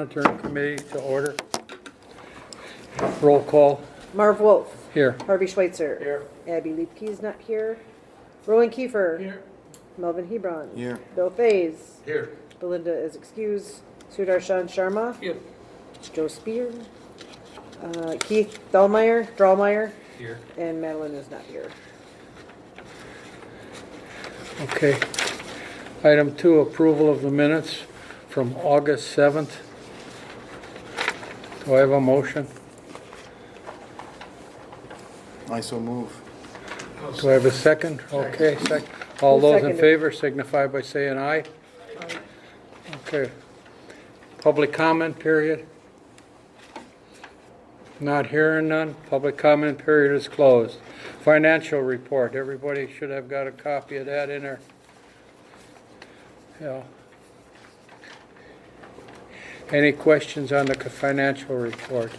Monitoring Committee to order. Roll call Marv Wolf. here. Harvey Schweitzer. Here. Abby Liedtke is not here. Roland Kiefer. Here. Melvin Hebron. Here. Bill Fays. Here. Belinda is excused. Sudarshan Sharma. Here. Joe Spear. Keith Dahlmeyer. Here. And Madeline is not here. Okay. Item 2, approval of the minutes from August 7th. Do I have a motion? I so move. Do I have a second? Okay, second. All Who those in seconded? favor signify by saying aye. Okay. Public comment period? Not hearing none. Public comment period is closed. Financial report. Everybody should have got a copy of that in there. Yeah. Any questions on the financial report?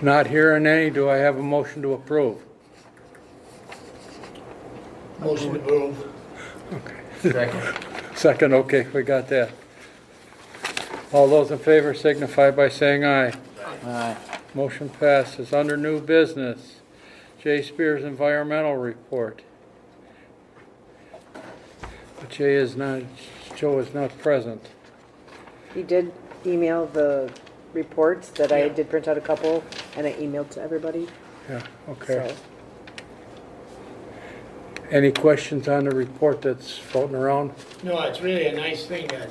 Not hearing any. Do I have a motion to approve? Motion approved. Okay. Second. Second, okay, we got that. All those in favor signify by saying aye. Aye. Motion passes. Under new business, Jay Spears environmental report. But Joe is not present. He did email the reports that I did print out a couple and I emailed to everybody. Yeah, okay. So, Any questions on the report that's floating around? No, it's really a nice thing that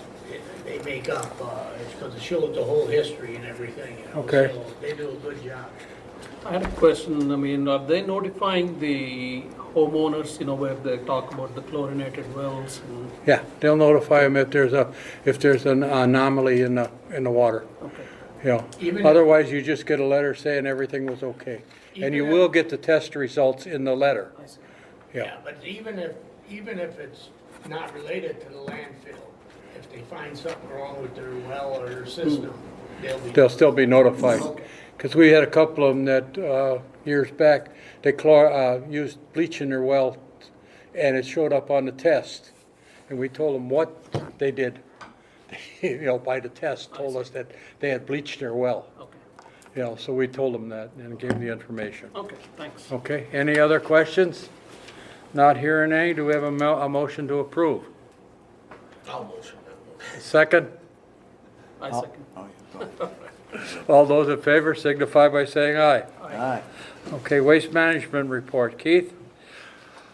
they make up, it's because it shows the whole history and everything, you know. Okay. So they do a good job. I had a question, I mean, are they notifying the homeowners, you know, where they talk about the chlorinated wells? And Yeah, they'll notify them if there's an anomaly in the water. okay. Yeah. Even if- Otherwise, you just get a letter saying everything was okay. And you Even if- will get the test results in the letter. I see. Yeah. But even if it's not related to the landfill, if they find something wrong with their well or their system, They'll still be notified. Okay. Because we had a couple of them that, years back, they used bleach in their well, and it showed up on the test. And we told them what they did, by the test, told us that they had bleached their well. Okay, So we told them that and gave them the information. okay, thanks. Okay, any other questions? Not hearing any, do we have a motion to approve? I'll motion that. Second? I second. Oh, yeah. All those in favor signify by saying aye. Aye. Okay, waste management report. Keith?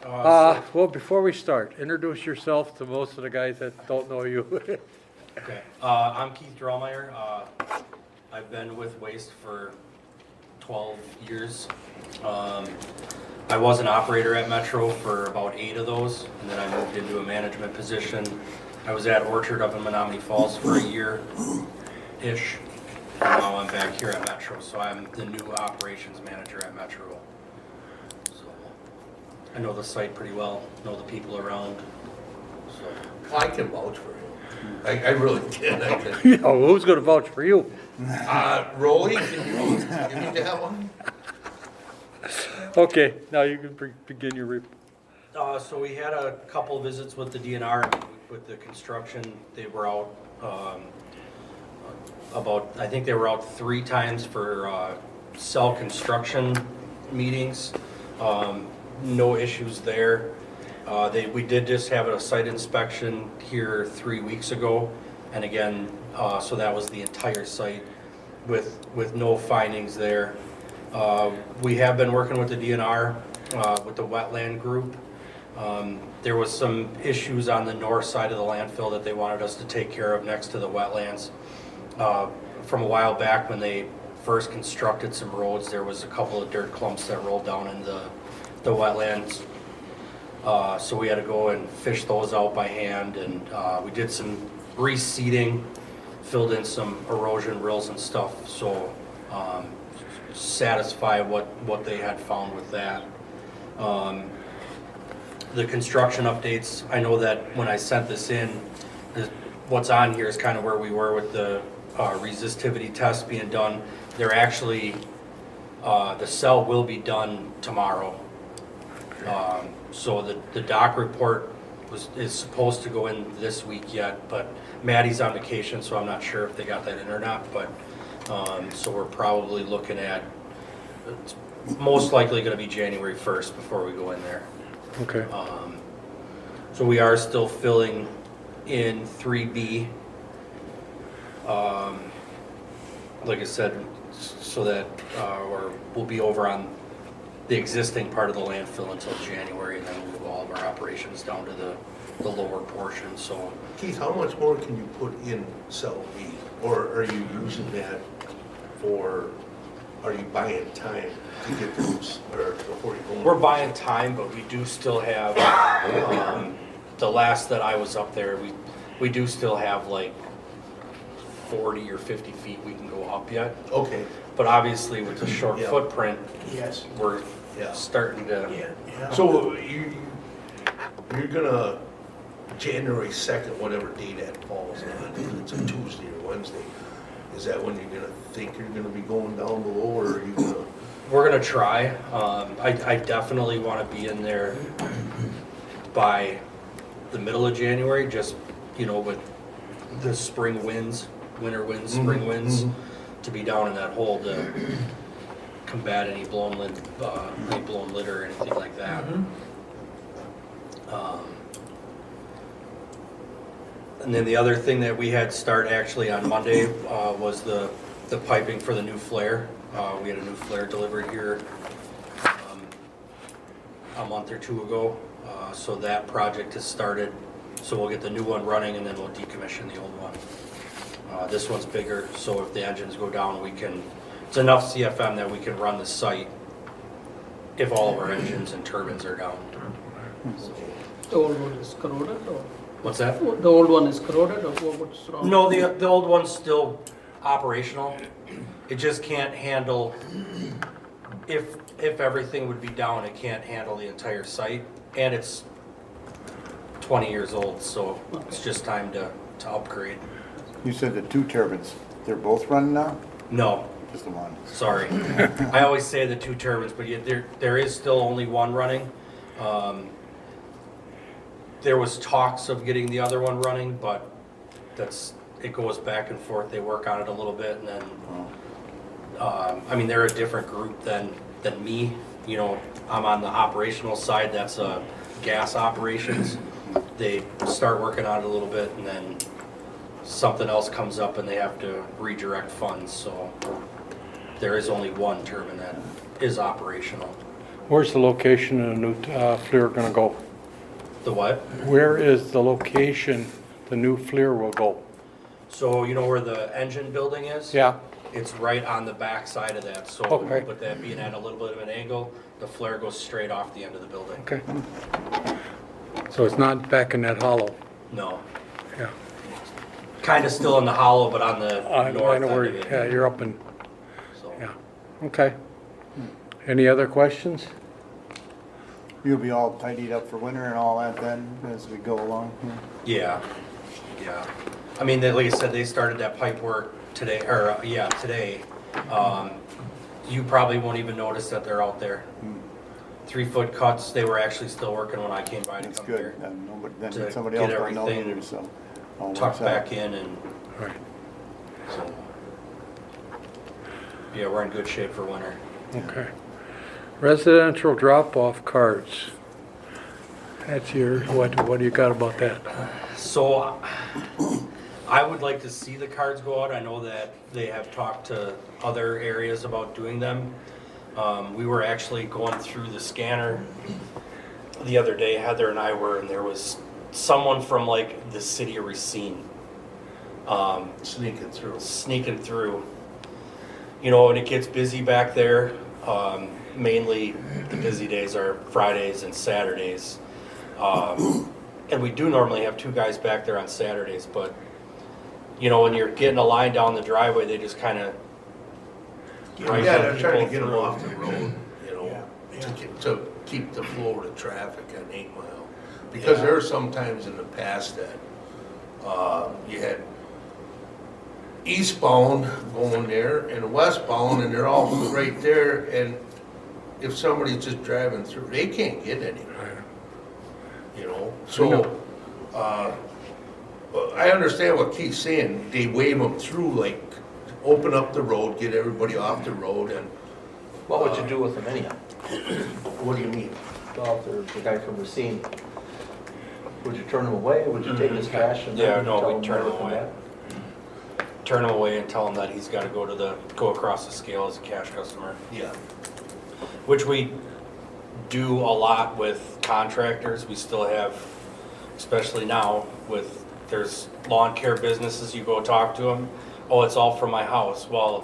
Well, before we start, introduce yourself to most of the guys that don't know you. Okay, I'm Keith Drallmeyer. I've been with Waste for 12 years. I was an operator at Metro for about 8 of those, and then I moved into a management position. I was at Orchard up in Menominee Falls for a year-ish, and now I'm back here at Metro, so I'm the new operations manager at Metro. So I know the site pretty well, know the people around, so. I can vouch for you. I really can. I can. Yeah, who's gonna vouch for you? Rolly, can you give me that one? Okay, now you can begin your report. So we had a couple visits with the DNR with the construction. They were out I think they were out 3 times for cell construction meetings. No issues there. We did just have a site inspection here 3 weeks ago. And again, so that was the entire site with no findings there. We have been working with the DNR, with the wetland group. There was some issues on the north side of the landfill that they wanted us to take care of next to the wetlands. From a while back when they first constructed some roads, there was a couple of dirt clumps that rolled down in the wetlands. So we had to go and fish those out by hand, and we did some reseeding, filled in some erosion rills and stuff, so satisfy what they had found with that. The construction updates, I know that when I sent this in, what's on here is kind of where we were with the resistivity test being done. They're actually, the cell will be done tomorrow. So the doc report is supposed to go in this week yet, but Maddie's on vacation, so I'm not sure if they got that in or not, but, so we're probably looking at, it's most likely gonna be January 1st before we go in there. Okay. So we are still filling in 3B. Like I said, so that, we'll be over on the existing part of the landfill until January, and then we'll move all of our operations down to the lower portion, so. Keith, how much more can you put in cell B? Or are you using that for, are you buying time to get those, or before you go? We're buying time, but we do still have, the last that I was up there, we do still have like 40 or 50 feet we can go up yet. Okay, But obviously with the short Yeah. footprint, Yes. we're Yeah. starting to, Yeah. so you're gonna, January 2nd, whatever day that falls on, if it's a Tuesday or Wednesday, is that when you're gonna think you're gonna be going down below, or are you gonna? we're gonna try. I definitely wanna be in there by the middle of January, just, with the spring winds, winter winds, spring winds, to be down in that hole to combat any blown litter or anything like that. And then the other thing that we had start actually on Monday was the piping for the new flare. We had a new flare delivered here a month or two ago. So that project has started. So we'll get the new one running and then we'll decommission the old one. This one's bigger, so if the engines go down, it's enough CFM that we can run the site if all of our engines and turbines are down. The old one is corroded, or What's that? the old one is corroded, or what's wrong? No, the old one's still operational. It just can't handle, if everything would be down, it can't handle the entire site. And it's 20 years old, so it's just time to upgrade. You said the 2 turbines, they're both running now? No, Just the one? sorry. I always say the 2 turbines, but yet there is still only one running. There was talks of getting the other one running, but it goes back and forth. They work on it a little bit, and then, they're a different group than me. I'm on the operational side, that's gas operations. They start working on it a little bit, and then something else comes up and they have to redirect funds, so there is only one turbine that is operational. Where's the location of the new FLIR gonna go? The what? Where is the location the new FLIR will go? So you know where the engine building is? Yeah, It's right on the back side of that, so Okay. with that being at a little bit of an angle, the flare goes straight off the end of the building. okay. So it's not back in that hollow? No, Yeah. kinda still in the hollow, but on the I north know end where, of it. yeah, you're up in, So, yeah, okay. Any other questions? You'll be all tidied up for winter and all that then, as we go along? Yeah, yeah. Like I said, they started that pipe work today, today. You probably won't even notice that they're out there. 3-foot cuts, they were actually still working when I came by to That's come good, here. then To somebody get else won't know everything either, so. all works Tucked out. back in and, Right, so. Yeah, we're in good shape for winter. okay. Residential drop-off cards. That's your, what do you got about that? So I would like to see the cards go out. I know that they have talked to other areas about doing them. We were actually going through the scanner the other day, Heather and I were, and there was someone from like the city of Racine Sneaking through. sneaking through. And it gets busy back there. Mainly the busy days are Fridays and Saturdays. And we do normally have 2 guys back there on Saturdays, but when you're getting a line down the driveway, they just kind of. Yeah, they're trying to get them through. off the road, to keep the flow of the traffic on 8 Mile. Because Yeah. there are some times in the past that, you had eastbound going there and westbound, and they're all right there, and if somebody's just driving through, they can't get anywhere. I So, know. I understand what Keith's saying, they wave them through, like, open up the road, get everybody off the road, and What would you do with them anyhow? what do you mean? Well, if there's the guy from the scene, would you turn him away? Would you take his trash and Yeah, then no, tell we'd him turn never him come away. back? Turn him away and tell him that he's gotta go across the scale as a cash customer. Yeah. Which we do a lot with contractors. We still have, especially now with, there's lawn care businesses, you go talk to them. Oh, it's all from my house. Well,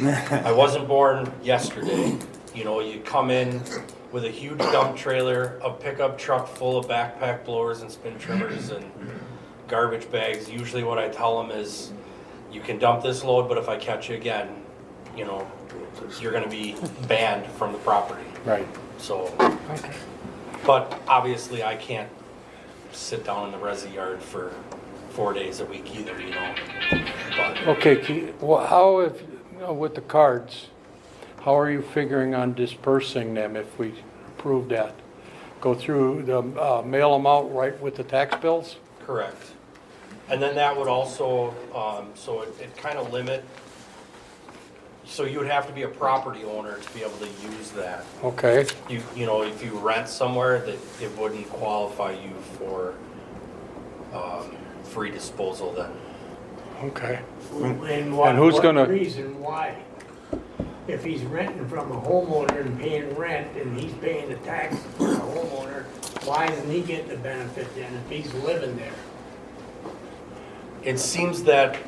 I wasn't born yesterday. You know, you come in with a huge dump trailer, a pickup truck full of backpack blowers and spin trimmers and garbage bags. Usually what I tell them is, you can dump this load, but if I catch you again, you know, you're gonna be banned from the property. Right. So, but obviously I can't sit down in the resi yard for 4 days a week either, you know. But Okay, well, how if, you know, with the cards, how are you figuring on dispersing them if we approve that? Go through the, mail them out right with the tax bills? correct. And then that would also, so it kind of limit, so you would have to be a property owner to be able to use that. Okay, You know, if you rent somewhere, that it wouldn't qualify you for free disposal then. okay. And what, And who's what gonna- reason why? If he's renting from a homeowner and paying rent and he's paying the tax for the homeowner, why isn't he getting the benefit then if he's living there? It seems that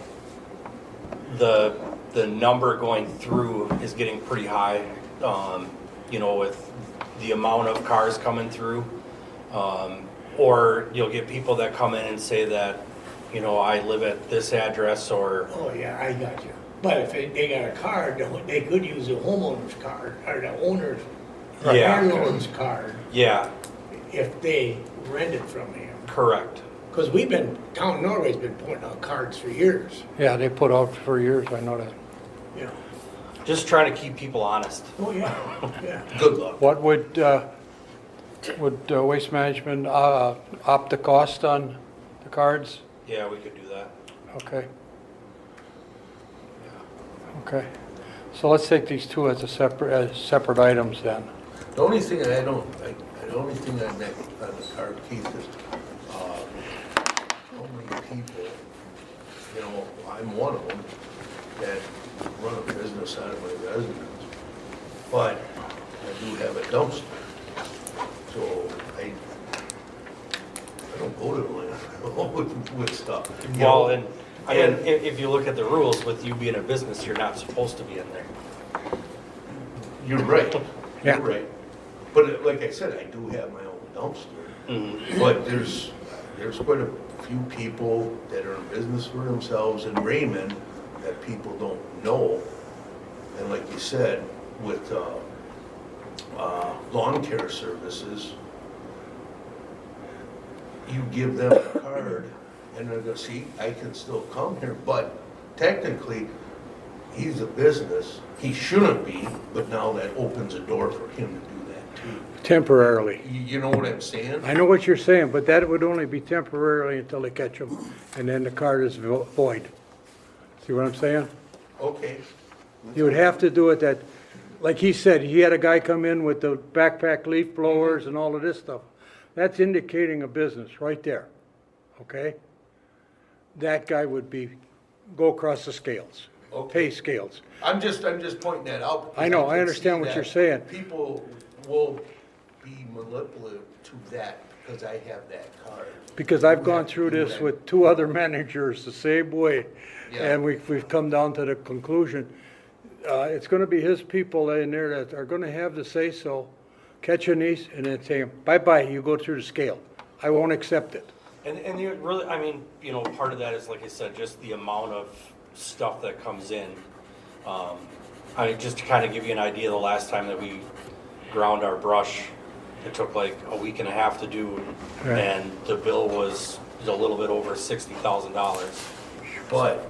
the number going through is getting pretty high, you know, with the amount of cars coming through. Or you'll get people that come in and say that, you know, I live at this address or, Oh, yeah, I got you. But if they got a card, they could use the homeowner's card or the owner's, Yeah. landlord's card yeah, if they rent it from him. correct. Because town of Norway's been putting out cards for years, Yeah, they put out for years, I know that. you know. Just trying to keep people honest. Oh, yeah, yeah. Good luck. What would Waste Management, opt the cost on the cards? Yeah, we could do that. Okay. Okay, so let's take these two as separate items then. The only thing the only thing I met on the card, Keith, is, how many people, you know, I'm one of them, that run a business out of my residence, but I do have a dumpster. So I don't go to the landfill with stuff. you know. Well, and if you look at the rules, with you being a business, you're not supposed to be in there. You're right, Yeah. you're right. But like I said, I do have my own dumpster. But there's quite a few people that are in business for themselves in Raymond that people don't know. And like you said, with lawn care services, you give them a card and they're gonna see, I can still come here, but technically, he's a business. He shouldn't be, but now that opens a door for him to do that too. Temporarily. You know what I'm saying? I know what you're saying, but that would only be temporarily until they catch them, and then the card is void. See what I'm saying? Okay, You would have to do it that, like he said, he had a guy come in with the backpack leaf blowers and all of this stuff. That's indicating a business right there, okay? That guy would go across the scales, Okay. pay scales. I'm just pointing that out. because I know, I can understand see what that you're saying. People will be manipulative to that because I have that card. Because I've You gone have to through do this that. with two other managers the same way. Yeah. And we've come down to the conclusion, it's gonna be his people in there that are gonna have the say-so, catching these and then saying, bye-bye, you go through the scale. I won't accept it. And you really, I mean, you know, part of that is, like I said, just the amount of stuff that comes in. Just to kind of give you an idea, the last time that we ground our brush, it took like a week and a half to do, Right. and the bill was a little bit over $60,000. But,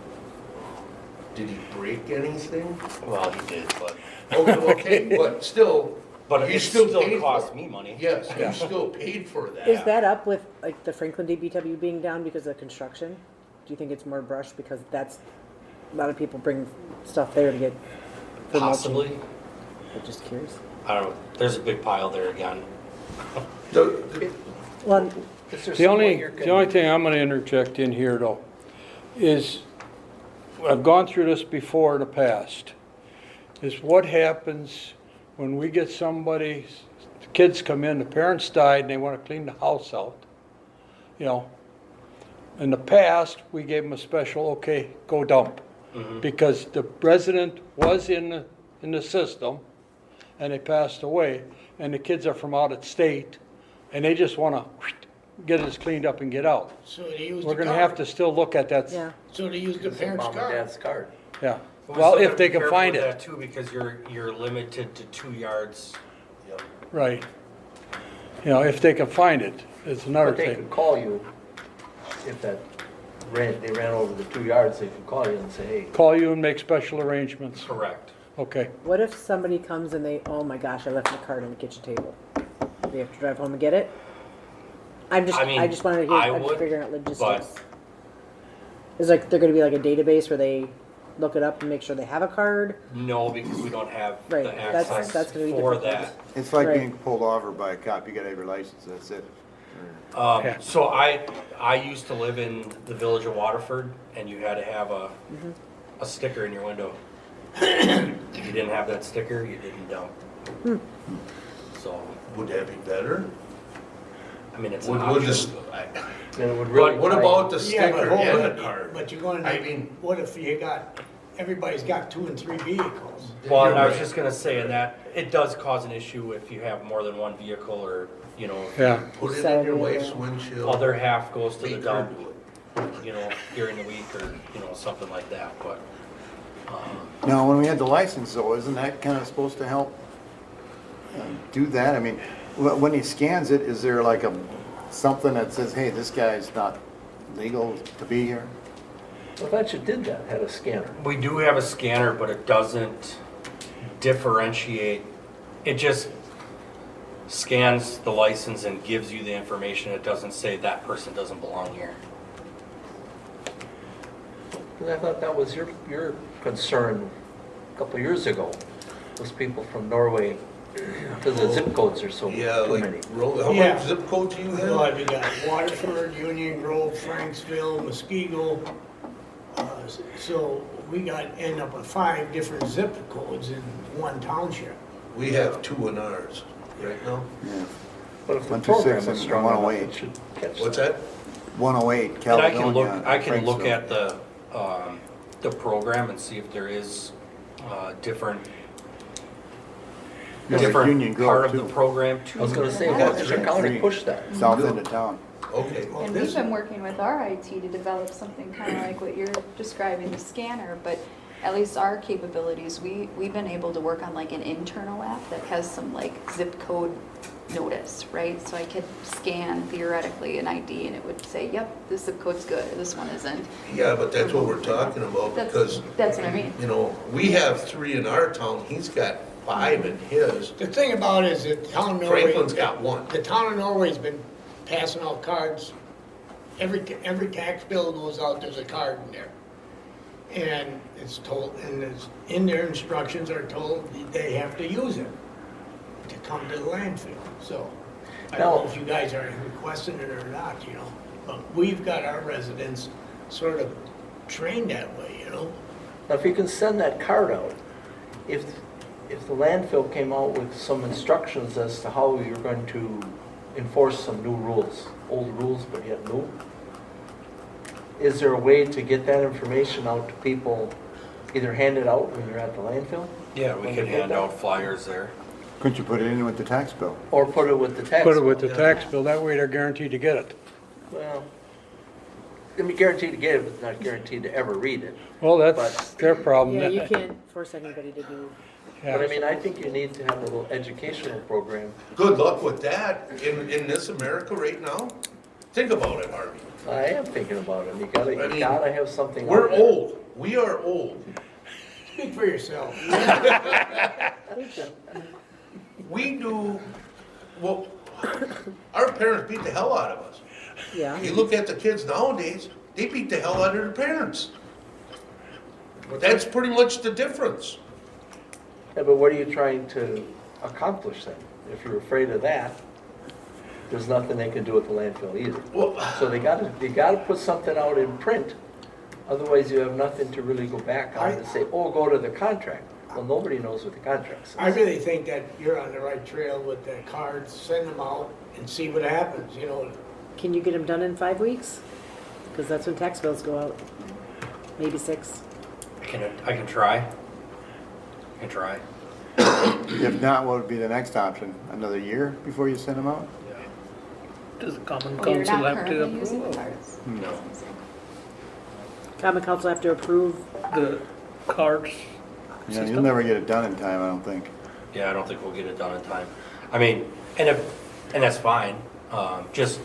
did he break anything? Well, he did, but Okay, but still, But You it still still paid for costs it. me money. Yes, you still paid for that. Is that up with like the Franklin DBW being down because of construction? Do you think it's more brush because that's a lot of people bring stuff there to get for mulching? Possibly. I'm just curious. I don't know. There's a big pile there again. Well, Is there The some way only, you're the only thing I'm gonna interject in here though, is, I've gone through this before in the past, is what happens when we get somebody, the kids come in, the parents died, and they wanna clean the house out. You know, in the past, we gave them a special, okay, go dump. Because the resident was in the system, and they passed away, and the kids are from out of state, and they just wanna get this cleaned up and get out. So they use We're the gonna have card. to still look at that. yeah. So they use the It's parents' mom and card. dad's card. Yeah, We well, still if gotta they be can careful find with it, that too, because you're limited to 2 yards. right. You know, if they can find it, it's another But they thing. could call you if they ran over the 2 yards, they could call you and say, hey, Call you and make special arrangements. Correct. Okay, What if somebody comes and they, oh my gosh, I left my card on the kitchen table. They have to drive home and get it? I mean, I just wanted to hear, I I'm just would, figuring out but- logistics. Is like, they're gonna be like a database where they look it up and make sure they have a card? No, because we don't have Right, the that's- access that's gonna be for different. that. It's like Right. being pulled over by a cop, you gotta have your license, that's it. Yeah. So I used to live in the village of Waterford, and you had to have a sticker in your window. If you didn't have that sticker, you didn't dump. So, Would that be better? I mean, it's an Would option. then it would really. What about the Yeah, but sticker hold and on, the card? but you're gonna, I mean- what if you got, everybody's got 2 and 3 vehicles? Well, and You're I was right. just gonna say, and that, it does cause an issue if you have more than one vehicle, or, you know, yeah. Put it in Saturday, your wife's yeah. windshield. other half goes to the Make her dump, do it. you know, during the week, or, you know, something like that, but, Now, when we had the license though, isn't that kinda supposed to help do that? I mean, when he scans it, is there like something that says, hey, this guy's not legal to be here? I thought you did that, had a scanner. we do have a scanner, but it doesn't differentiate. It just scans the license and gives you the information. It doesn't say that person doesn't belong here. And I thought that was your concern a couple of years ago, those people from Norway, because the zip codes are so Yeah, too many. like, how Yeah. many zip codes do you Well, have? we got Waterford, Union Grove, Franksville, Muskego. So we got, end up with 5 different zip codes in one township. We have 2 in ours right now. Yeah. But if the 126 program is and strong enough, 108. it should catch What's that. that? 108 And Caledonia. I can look Franksville. at the program and see if there is different There's a Union different Grove, part of the too. program too. I was gonna say, Webster County pushed that. South end of town. Okay. Well, And this- we've been working with our IT to develop something kind of like what you're describing, the scanner, but at least our capabilities, we've been able to work on like an internal app that has some like zip code notice, right? So I could scan theoretically an ID and it would say, yep, this zip code's good, this one isn't. Yeah, but that's what we're talking about, because, That's what I mean. you know, we have 3 in our town, he's got 5 in his. The thing about it is that town of Norway. Franklin's got 1. The town of Norway's been passing out cards. Every tax bill goes out, there's a card in there. And it's told, and it's, in their instructions are told they have to use it to come to the landfill. So I don't know if you guys are requesting it or not, you know, but we've got our residents sort of trained that way, you know? Now, if you can send that card out, if the landfill came out with some instructions as to how you're going to enforce some new rules, old rules but yet new, is there a way to get that information out to people, either hand it out when you're at the landfill? Yeah, we When can they get hand that? out flyers there. Couldn't you put it in with the tax bill? Or put it with the tax Put it with bill? the tax bill, that way they're guaranteed to get it. Well, they'd be guaranteed to get it, but not guaranteed to ever read it. Well, that's their problem. Yeah, you can't force anybody to do. Yeah. But I mean, I think you need to have a little educational program. Good luck with that in this America right now. Think about it, Harvey. I am thinking about it. You I mean, gotta have something. We're out there. old. We are old. Speak for yourself. we do, well, our parents beat the hell out of us. Yeah. You look at the kids nowadays, they beat the hell out of their parents. That's pretty much the difference. Yeah, but what are you trying to accomplish then? If you're afraid of that, there's nothing they can do at the landfill either. Well, So they gotta put something out in print, otherwise you have nothing to really go back on to say, oh, go to the contract. Well, nobody knows what the contract says. I really think that you're on the right trail with the cards, send them out and see what happens, you know. Can you get them done in 5 weeks? Because that's when tax bills go out. Maybe 6. I can try. I can try. If not, what would be the next option? Another year before you send them out? Does the common Well, you're council not have to currently using the approve cards. No. Common council have to approve. the cards Yeah, you'll system? never get it done in time, I don't think. Yeah, I don't think we'll get it done in time. I mean, and that's fine. Just,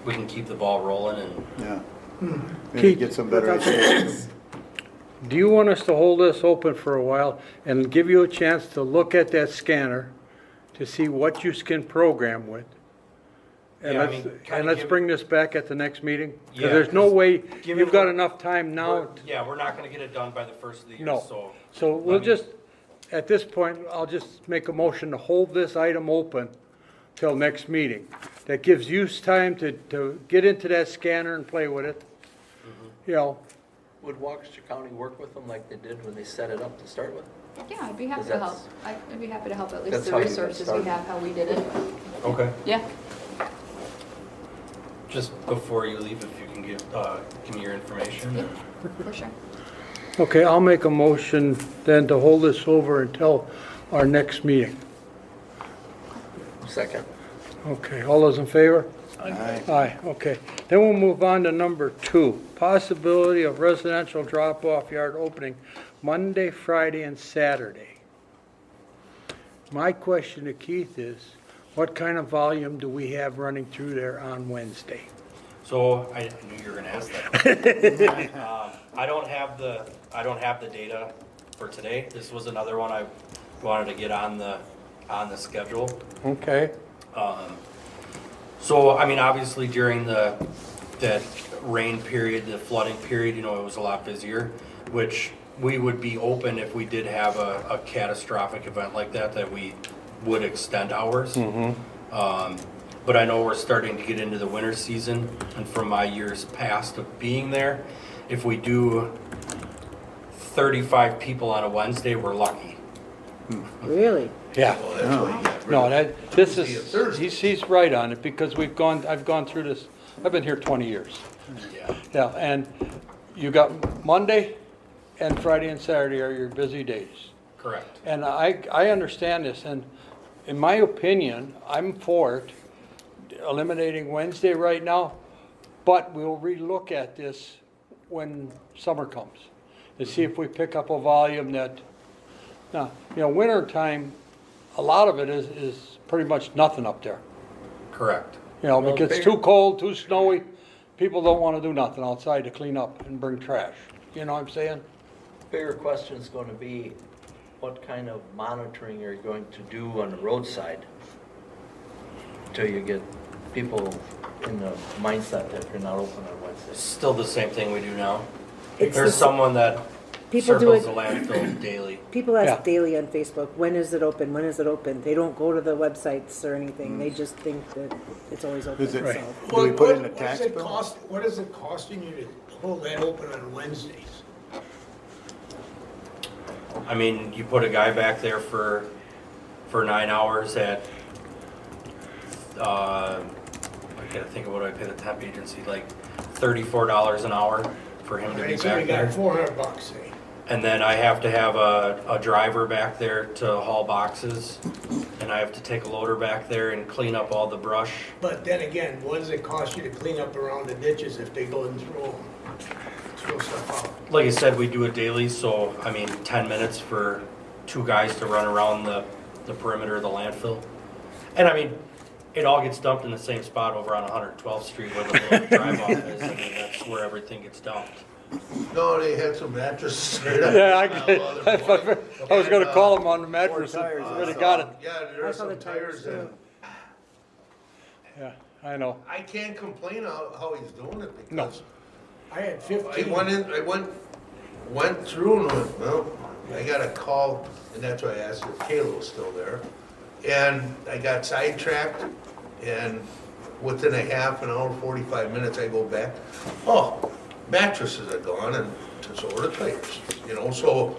we can keep the ball rolling and, Yeah. Maybe Keith, get some better ideas. Do you want us to hold this open for a while and give you a chance to look at that scanner to see what you can program with? And Yeah, I let's, mean, kinda and let's give- bring this back at the next meeting? Because Yeah, there's no 'cause way, give you've it got a- enough time now. yeah, we're not gonna get it done by the first of the year, No. so. So we'll I mean- just, at this point, I'll just make a motion to hold this item open till next meeting. That gives you time to get into that scanner and play with it. You know, Would Waukesha County work with them like they did when they set it up to start with? Yeah, I'd be happy to Because help. I'd be happy to help at least that's the how you get resources we started. have, how we did it. Okay. Yeah. Just before you leave, if you can give me your information. Yeah, for sure. okay, I'll make a motion then to hold this over until our next meeting. Second. Okay, all those in favor? Aye. Aye, okay. Then we'll move on to number 2, possibility of residential drop-off yard opening Monday, Friday, and Saturday. My question to Keith is, what kind of volume do we have running through there on Wednesday? So I knew you were gonna ask that. I don't have the data for today. This was another one I wanted to get on the schedule. Okay, So, I mean, obviously during that rain period, the flooding period, you know, it was a lot busier, which we would be open if we did have a catastrophic event like that we would extend hours. But I know we're starting to get into the winter season, and from my years past of being there, if we do 35 people on a Wednesday, we're lucky. Really? yeah. well, that's why you got rid No, of this Tuesday and is, Thursday. he's right on it, because I've gone through this, I've been here 20 years. Yeah. Yeah, and you got Monday and Friday and Saturday are your busy days. Correct. And I understand this, and in my opinion, I'm for it, eliminating Wednesday right now, but we'll relook at this when summer comes, to see if we pick up a volume that, now, you know, winter time, a lot of it is pretty much nothing up there. Correct. You know, Well, it gets bigger- too cold, too snowy, people don't wanna do nothing outside to clean up and bring trash, you know what I'm saying? Bigger question is going to be, what kind of monitoring are you going to do on the roadside until you get people in the mindset that you're not open on Wednesdays? Still the same thing we do now. It's There's the- someone that People do circles it- the landfill daily. People ask Yeah. daily on Facebook, when is it open? When is it open? They don't go to the websites or anything. They just think that it's always open. Is it- so. Right. Do we put it in the What tax does it bill? cost? What is it costing you to hold that open on Wednesdays? I mean, you put a guy back there for 9 hours at, I gotta think of what I pay the temp agency, like $34 an hour for him to be Right, so we back got there. 400 bucks, say. And then I have to have a driver back there to haul boxes, and I have to take a loader back there and clean up all the brush. But then again, what does it cost you to clean up around the ditches if they go and throw stuff out? Like I said, we do it daily, so, I mean, 10 minutes for 2 guys to run around the perimeter of the landfill. And I mean, it all gets dumped in the same spot over on 112th Street where the little drive-off is. I mean, that's where everything gets dumped. No, they had some mattresses. Yeah, I was gonna call them on the mattress, tires, but they got it. Yeah, I there's saw the some tires tires, in. Yeah, I know. I can't complain how he's doing it No. because I had I 15. went through and went, well, I got a call, and that's why I asked if Kayla was still there. And I got sidetracked, and within a half an hour, 45 minutes, I go back, oh, mattresses are gone, and so are the tires, you know, so,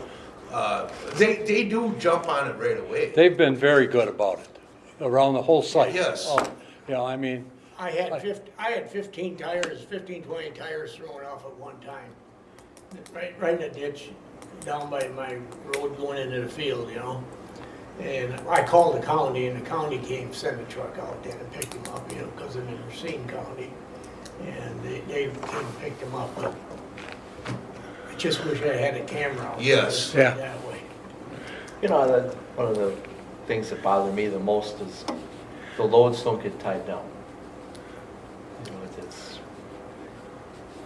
they do jump on it right away. They've been very good about it, around the whole site. Yes. You know, I mean, I had 15 tires, 15, 20 tires thrown off at one time. Right in the ditch, down by my road going into the field, you know? And I called the county, and the county came, sent a truck out there and picked them up, you know, because I'm in Racine County. And they came and picked them up, but I just wish I had a camera out there. Yes. Yeah. That way. You know, that, one of the things that bother me the most is the loads don't get tied down. You know, it's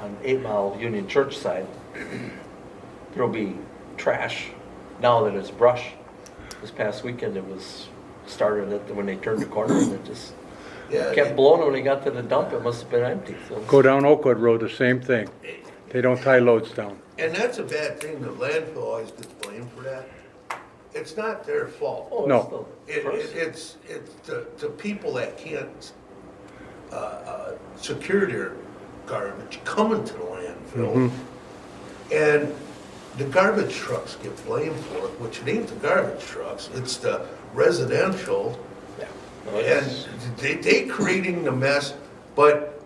on 8 Mile Union Church side, there'll be trash now that it's brush. This past weekend, it was started when they turned the corner and it just Yeah, kept blowing. When they got to the dump, it must have been empty. So go down Oakwood Road, the same thing. They don't tie loads down. and that's a bad thing, the landfill always gets blamed for that. It's not their fault. oh, No. it's the person. It's the people that can't secure their garbage coming to the landfill. And the garbage trucks get blamed for it, which it ain't the garbage trucks, it's the residential. Yeah. No, And it's- they creating the mess, but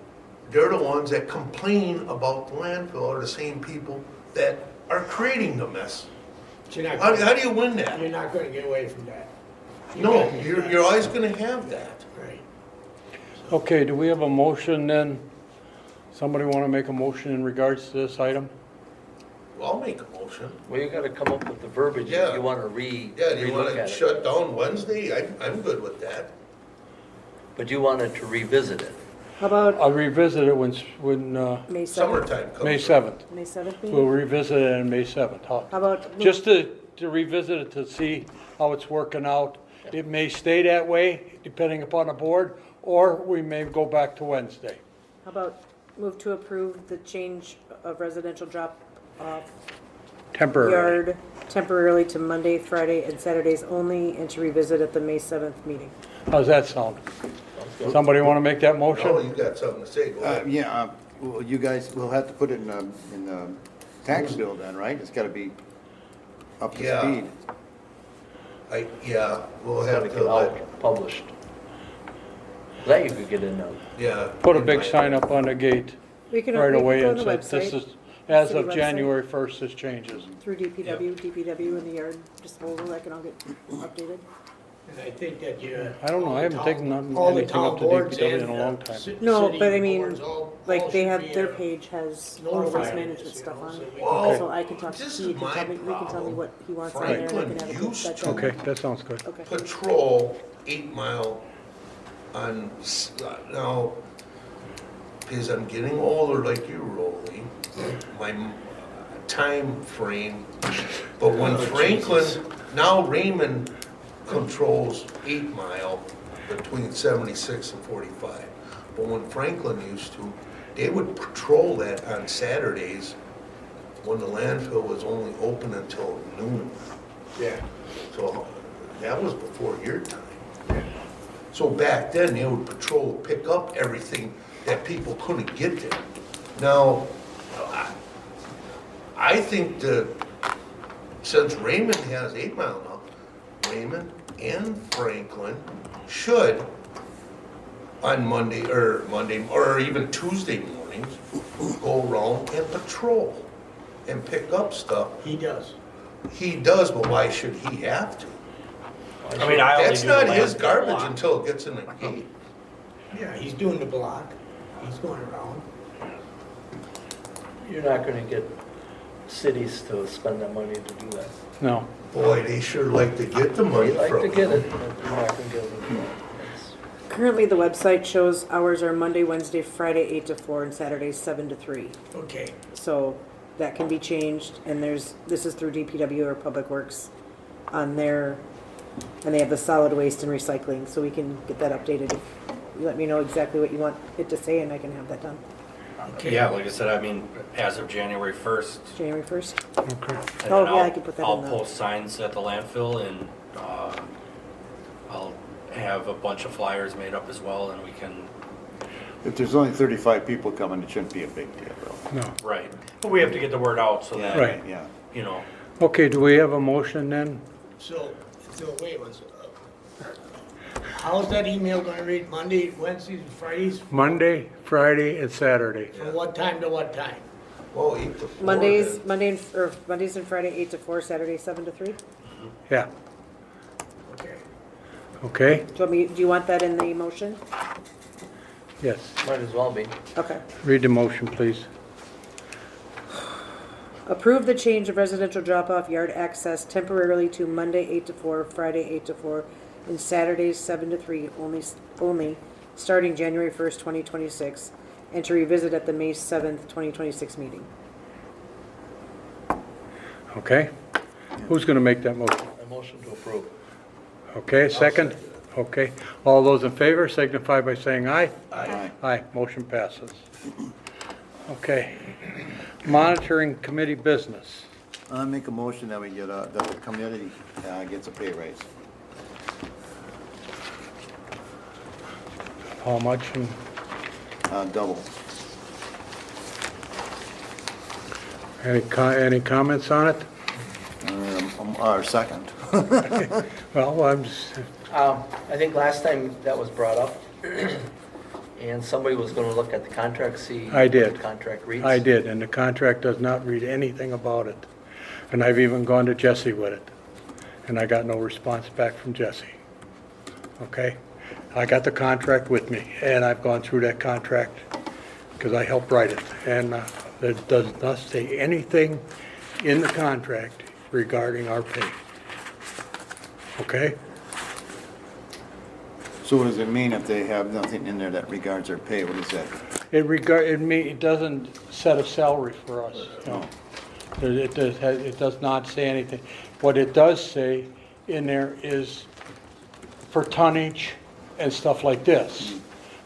they're the ones that complain about the landfill are the same people that are creating the mess. But you're not, How do you win that? you're not gonna get away from that. No, you're always gonna have that. Right. Okay, do we have a motion then? Somebody want to make a motion in regards to this item? Well, I'll make a motion. Well, you gotta come up with the verbiage Yeah. that you wanna Yeah, do you relook wanna at it. shut down Wednesday? I'm good with that. But you wanted to revisit it. How about I'll revisit it when, May 7th? Summertime comes. May 7th. May 7th We'll meeting? revisit it on May 7th. How about? Just to revisit it to see how it's working out. It may stay that way, depending upon the board, or we may go back to Wednesday. How about move to approve the change of residential drop off Temporary. yard temporarily to Monday, Friday, and Saturdays only, and to revisit at the May 7th meeting? How's that sound? Somebody want to make that Oh, motion? you got something to say, go ahead. Yeah, well, you guys will have to put it in the tax bill then, right? It's gotta be up to Yeah. speed. We'll It's gotta have get to let, out, published. That you could get in now. yeah. Put a big sign up on the gate We can, right we can away go on and the say, this website is, as city of website. January 1st, this changes. through DPW and the yard disposal, that can all get updated. And I think that you. I don't know, I haven't taken all the anything town up to boards DPW in and, a long time. No, city but I mean, boards all like, they should have, be, their page has all of notified waste of management this, you stuff know, on so it. we- Well, So I can talk to this Steve, is he can tell my me, he can tell me problem. what he wants on there, and I Franklin can have it used that to- done. Okay, that sounds good. Okay. Patrol 8 Mile on, now, because I'm getting older like you, Rolly, my time frame, but when Franklin, now Raymond controls 8 Mile between 76 and 45. But when Franklin used to, they would patrol that on Saturdays when the landfill was only open until noon. Yeah. So that was before your time. So back then, they would patrol, pick up everything that people couldn't get there. Now, I think that since Raymond has 8 Mile now, Raymond and Franklin should on Monday, or even Tuesday mornings, go around and patrol and pick up stuff. He does. He does, but why should he have to? I mean, I only That's do the not his landfill garbage block. until it gets in the gate. Yeah, he's doing the block. He's going around. You're not gonna get cities to spend that money to do that. No. Boy, they sure like to get the money They like from to him. get it, but you're not gonna get it. That's- Currently, the website shows hours are Monday, Wednesday, Friday, 8 to 4, and Saturdays, 7 to 3. Okay. So that can be changed, and this is through DPW or Public Works on their, and they have the solid waste and recycling, so we can get that updated. If you let me know exactly what you want it to say, and I can have that done. Okay. Yeah, like I said, I mean, as of January 1st. January 1st? Okay. and Oh, then yeah, I I'll- can put that I'll in the- post signs at the landfill and I'll have a bunch of flyers made up as well and we can, If there's only 35 people coming, it shouldn't be a big deal, though. No. right. But we have to get the word out so that, Right. Yeah. you know, Okay, do we have a motion then? So wait one second. How's that email gonna read? Monday, Wednesdays, and Fridays? Monday, Friday, and Saturday. From what time to what time? Well, 8 to 4. Mondays, then. Mondays and Friday, 8 to 4, Saturday, 7 to 3? Yeah, Okay. okay? Do you want that in the motion? Yes. Might as well be. Okay. Read the motion, please. Approve the change of residential drop-off yard access temporarily to Monday 8 to 4, Friday 8 to 4, and Saturdays 7 to 3, only starting January 1st, 2026, and to revisit at the May 7th, 2026 meeting. Okay? Who's gonna make that motion? A motion to approve. Okay, second? Okay. All those in favor signify by saying aye. Aye. Aye, motion passes. Okay. Monitoring committee business. I make a motion that we get, that the committee gets a pay raise. How much and Double. any comments on it? Or second. Well, I'm just, I think last time that was brought up, and somebody was gonna look at the contract, see. I did. what the contract reads. I did, and the contract does not read anything about it. And I've even gone to Jesse with it, and I got no response back from Jesse. Okay? I got the contract with me, and I've gone through that contract, because I helped write it. And it does not say anything in the contract regarding our pay. Okay? So what does it mean if they have nothing in there that regards their pay? What is that? It doesn't set a salary for us, you know. It does not say anything. What it does say in there is for tonnage and stuff like this,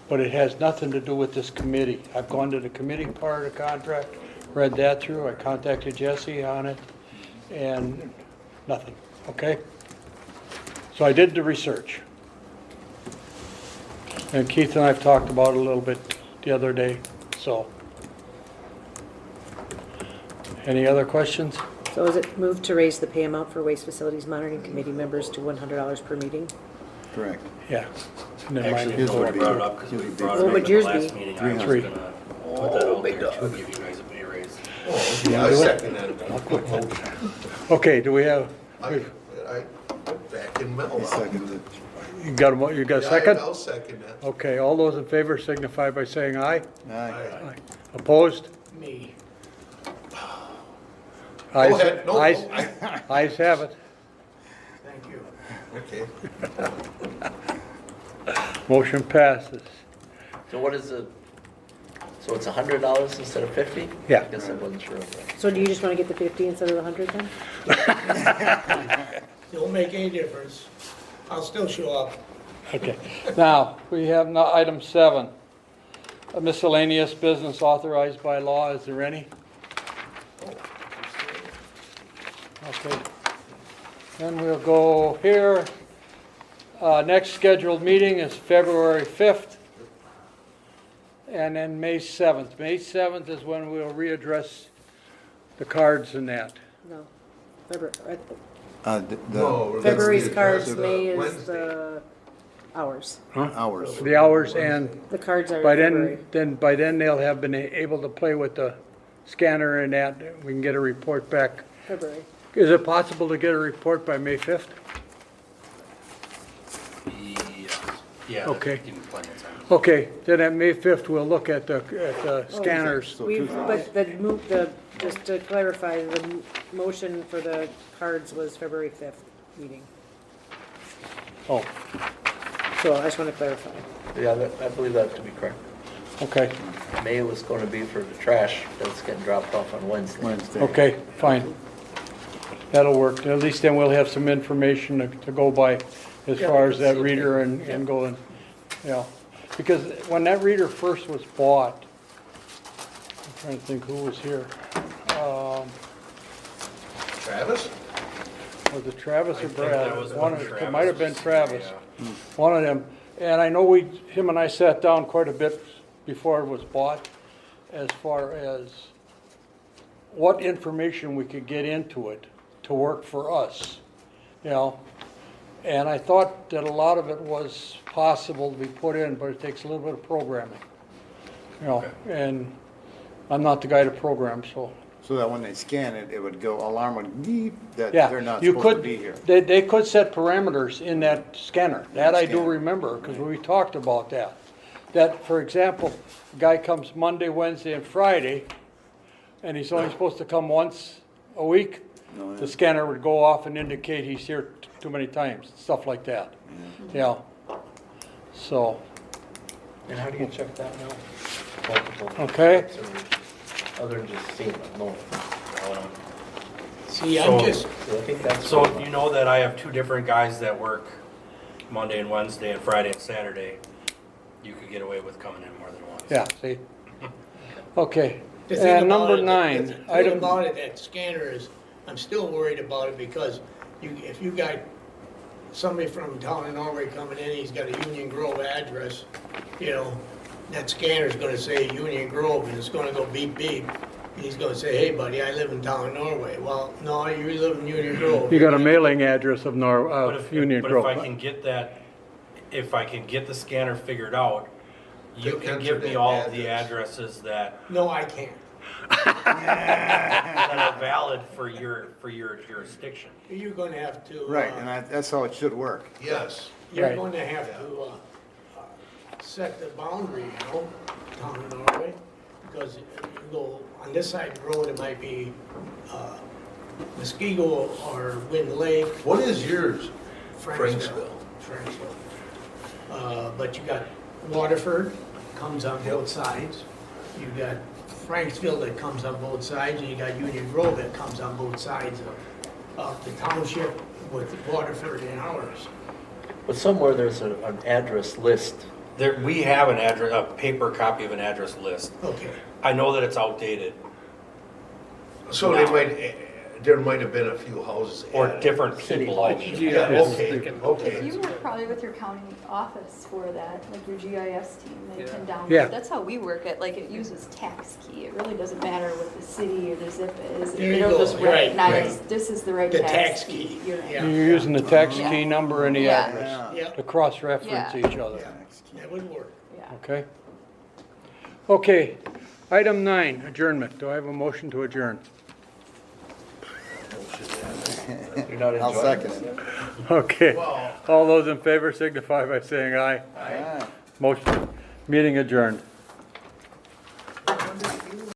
but it has nothing to do with this committee. I've gone to the committee part of the contract, read that through, I contacted Jesse on it, and nothing, okay? So I did the research. And Keith and I've talked about it a little bit the other day, so. Any other questions? So is it moved to raise the pay amount for waste facilities monitoring committee members to $100 per meeting? Correct. Yeah. And then mine actually, is nobody brought it over. up because we Yours brought What it up would at the yours last be? meeting. I was Three. gonna put that out there to give you guys a pay raise. Oh, yeah, I second that. Okay, do we have, I back in Mel. I seconded. you got a second? I'll second that. Okay, all those in favor signify by saying aye. Aye. Aye. Opposed? Me. Ayes- ahead. No, ayes- no. Ayes have it. Thank you. Okay. Motion passes. So what is the, so it's $100 instead of 50? Yeah. I guess I wasn't sure of that. So do you just want to get the 50 instead of the 100 then? Don't make any difference. I'll still show up. Okay, now, we have item 7, a miscellaneous business authorized by law. Is there any? Okay. Then we'll go here. Next scheduled meeting is February 5th, and then May 7th. May 7th is when we'll readdress the cards and that. No. February, No, that's February's the cards, address, May is Wednesday. the hours. Hours. The hours, and The cards are by February. by then they'll have been able to play with the scanner and that. We can get a report back. February. Is it possible to get a report by May 5th? Yeah. Okay. Give me plenty of time. Okay, then at May 5th, we'll look at the scanners. So We've, Tuesday. but just to clarify, the motion for the cards was February 5th meeting. Oh, So I just want to clarify. Yeah, I believe that to be correct. Okay, May was gonna be for the trash that's getting dropped off on Wednesday. Wednesday. okay, fine. That'll work. At least then we'll have some information to go by as Yeah, far we as can that see if reader and going, you know. Because when that reader first was bought, I'm trying to think who was here. Travis? Was it Travis I or think Brad? that was One when of- It Travis might have been was here, Travis. yeah. One of them. And I know him and I sat down quite a bit before it was bought as far as what information we could get into it to work for us, you know? And I thought that a lot of it was possible to be put in, but it takes a little bit of programming, you know? And I'm not the guy to program, so. So that when they scan it, it would go, alarm would beep that Yeah, they're not you supposed to could, be here. they could set parameters in that scanner. That I do Scanner. remember, because we talked about that. That, for example, a guy comes Monday, Wednesday, and Friday, and he's only supposed to come once a week, No, yeah. the scanner would go off and indicate he's here too many times, stuff like that. Yeah. So, And how do you check that now? Multiple Okay. checks or other than just seeing it, no. See, So- I'm just, So I think that's. So if you know that I have two different guys that work Monday and Wednesday and Friday and Saturday, you could get away with coming in more than once. yeah, see? Okay. the thing And about number it, the nine, thing item, about it, that scanner is, I'm still worried about it because if you got somebody from town of Norway coming in, he's got a Union Grove address, you know, that scanner's gonna say Union Grove and it's gonna go beep beep. And he's gonna say, hey buddy, I live in town of Norway. Well, no, you live in Union Grove. you got a mailing address of But if, Union but Grove. if I can get that, if I can get the scanner figured out, you To can enter give me that all of the address. addresses that No, I can't. are valid for your jurisdiction. You're gonna have to. Right, and that's how it should work. Yes. You're Right. gonna have to, set the boundary, you know, town of Norway, because you go, on this side of the road, it might be, Muskego or Wind Lake, What is yours? Franksville. Franksville. But you got Waterford, comes on both sides. You got Franksville that comes on both sides, and you got Union Grove that comes on both sides of the township with Waterford and ours. But somewhere there's an address list. There, we have an address, a paper copy of an address list. Okay. I know that it's outdated, So there might have been a few houses or added. different City people. hall. Yeah, okay, okay. If you work probably with your county office for that, like your GIS team, they can download. Yeah. That's how we work it, like it uses tax key. It really doesn't matter what the city or the zip is. There you It'll go. just Right, recognize right. this is the right The tax tax key. key, You're right. yeah. You're using the tax Yeah. key number and the Yeah. address Yeah. Yeah, to cross-reference Yeah. each other. that would work. Yeah. Okay? Okay, item 9, adjournment. Do I have a motion to adjourn? You're not I'll enjoying second this? it. Okay. Wow. All those in favor signify by saying aye. Aye. Motion, meeting adjourned.